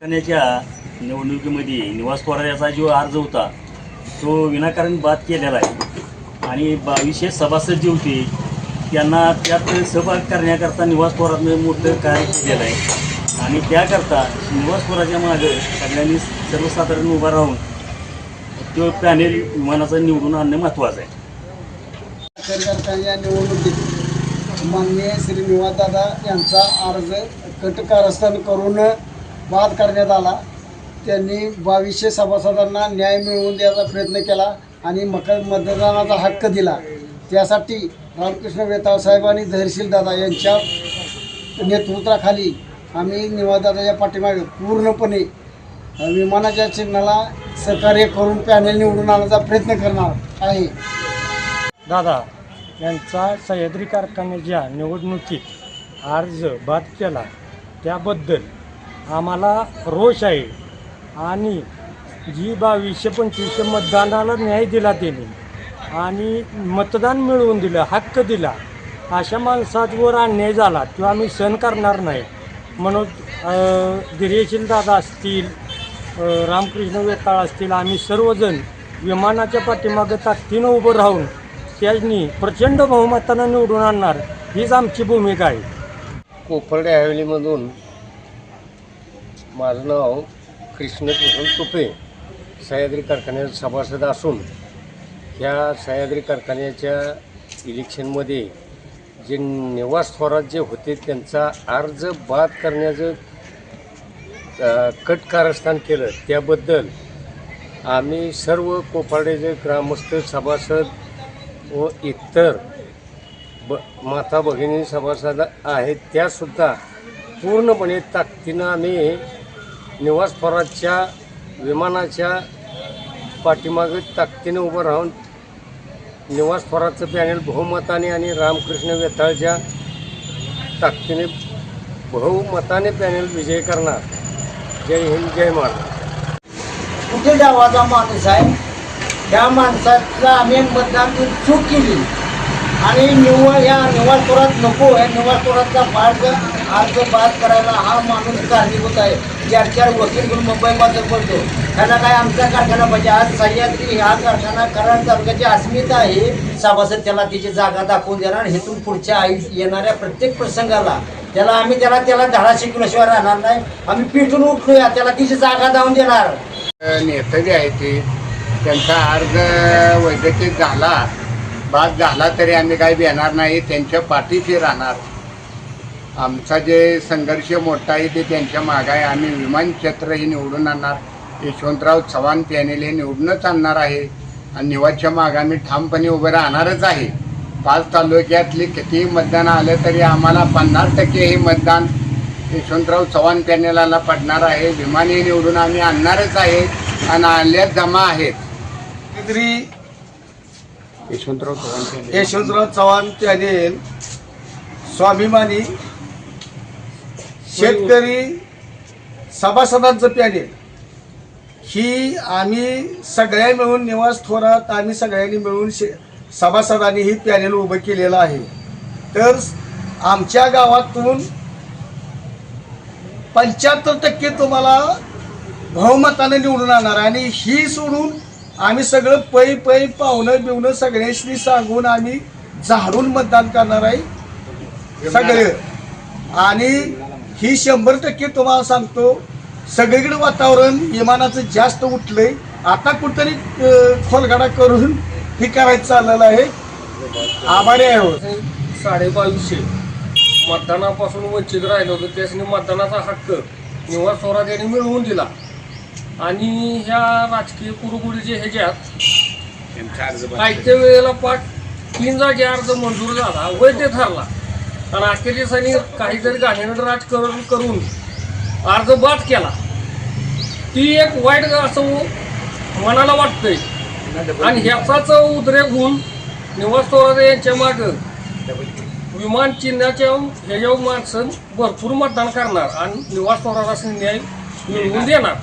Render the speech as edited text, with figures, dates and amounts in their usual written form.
कारखान्याच्या निवडणुकीमध्ये निवास पोराचा जो अर्ज होता तो विनाकारण बाद केलेला आहे आणि 2200 सभासद जे होते त्यांना त्यात सहभाग करण्याकरता निवास पोरानं मोठं कार्य केलेलं आहे आणि त्याकरता निवास पोराच्या मागं सगळ्यांनी सर्वसाधारण उभा राहून तो पॅनेल विमानाचा निवडून आणणं महत्त्वाचं आहे. कारखान्याच्या निवडणुकीत माननीय श्री निवासदादा यांचा अर्ज कट कारस्थान करून बाद करण्यात आला. त्यांनी 2200 सभासदांना न्याय मिळवून द्यायचा प्रयत्न केला आणि मतदानाचा हक्क दिला. त्यासाठी रामकृष्ण वेताळ साहेब आणि धैर्यशील दादा यांच्या नेतृत्वाखाली आम्ही निवासदादाच्या पाठीमागे पूर्णपणे विमानाच्या चिन्हाला सहकार्य करून पॅनेल निवडून आणण्याचा प्रयत्न करणार आहे. दादा यांचा सह्याद्री कारखान्याच्या निवडणुकीत अर्ज बाद केला त्याबद्दल आम्हाला रोष आहे आणि जी 2200-2500 मतदानाला न्याय दिला त्यांनी आणि मतदान मिळवून दिलं, हक्क दिला, अशा माणसावर अन्याय झाला तो आम्ही सहन करणार नाही. म्हणून धैर्यशील दादा असतील, रामकृष्ण वेताळ असतील, आम्ही सर्वजण विमानाच्या पाठीमागं ताकदीनं उभं राहून त्यांनी प्रचंड बहुमतानं निवडून आणणार हीच आमची भूमिका आहे. कोपर्डे हवेलीमधून माझं नाव कृष्णकृष्ण तुपे सह्याद्री कारखान्याचा सभासद असून ह्या सह्याद्री कारखान्याच्या इलेक्शनमध्ये जे निवास थोरात जे होते त्यांचा अर्ज बाद करण्याचं कट कारस्थान केलं त्याबद्दल आम्ही सर्व कोपर्डेचे ग्रामस्थ सभासद व इतर माता भगिनी सभासद आहेत त्यासुद्धा पूर्णपणे ताकदीनं आम्ही निवास पोराच्या विमानाच्या पाठीमागे ताकदीने उभं राहून निवास पोराचं पॅनेल बहुमताने आणि रामकृष्ण वेताळच्या ताकदीने बहुमताने पॅनेल विजय करणार. जय हिंद, जय महाराष्ट्र. कुठे गावाचा माणूस आहे त्या माणसाला आम्ही मतदान देऊन चूक केली आणि ह्या निवासपुरात नको या निवासपुराचा अर्ज बाद करायला हा माणूस कारणीभूत आहे. 4 वकील म्हणून मुंबईमध्ये बोलतो त्यांना काय आमचा कारखाना पाहिजे. आज सह्याद्री हा कारखाना कराड तालुक्याची अस्मिता आहे. सभासद त्याला तिची जागा दाखवून देणार. हेतून पुढच्या येणाऱ्या प्रत्येक प्रसंगाला त्याला धडा शिकवल्याशिवाय राहणार नाही. आम्ही पेटून उठलोया त्याला तिची जागा दावून देणार. नेते जे आहेत ते त्यांचा अर्ज वैद्यकीय झाला बाद झाला तरी आम्ही काही भेणार नाही, त्यांच्या पाठीशी राहणार. आमचा जे संघर्ष मोठा आहे ते त्यांच्या मागे आहे. आम्ही विमान क्षेत्रही निवडून आणणार. यशवंतराव चव्हाण पॅनेल हे निवडूनच आणणार आहे आणि निवासच्या मागे आम्ही ठामपणे उभं राहणारच आहे. 5 तालुक्यातले कितीही मतदान आलं तरी आम्हाला 50% हे मतदान यशवंतराव चव्हाण पॅनेलाला पडणार आहे. विमानही निवडून आम्ही आणणारच आहे आणि आणल्यात जमा आहेत. यशवंतराव चव्हाण पॅनेल स्वाभिमानी शेतकरी सभासदांचं पॅनेल ही आम्ही सगळ्या मिळून निवास थोरात आम्ही सगळ्यांनी मिळून सभासदांनी ही पॅनेल उभं केलेलं आहे. तर आमच्या गावातून 75% तुम्हाला बहुमताने निवडून आणणार आणि ही सोडून आम्ही सगळं पै पाहुणं बिवणं सगळ्यांनी सांगून आम्ही झाडून मतदान करणार आहे सगळे. आणि ही 100% तुम्हाला सांगतो सगळीकडे वातावरण विमानाचं जास्त उठलंय. आता कुठतरी खोलगाडा करून हे करायचं चाललेलं आहे. आभारी आहे. 2250 मतदानापासून वंचित राहिलं होतं त्यासाठी मतदानाचा हक्क निवास थोरात यांनी मिळवून दिला आणि ह्या राजकीय कुरुकुरीचे ह्याच्यात कायच्या वेळेला 3 जागी अर्ज मंजूर झाला, वैध ठरला आणि अखेरीसानी काहीतरी घाणेरडं राजकारण करून अर्ज बाद केला. ती एक वाईट असं मनाला वाटतंय आणि ह्याचाच उद्रेक होऊन निवास थोरात यांच्या मागं विमान चिन्हाच्या ह्याच्यावर माणसं भरपूर मतदान करणार आणि निवास थोरात न्याय मिळवून देणार.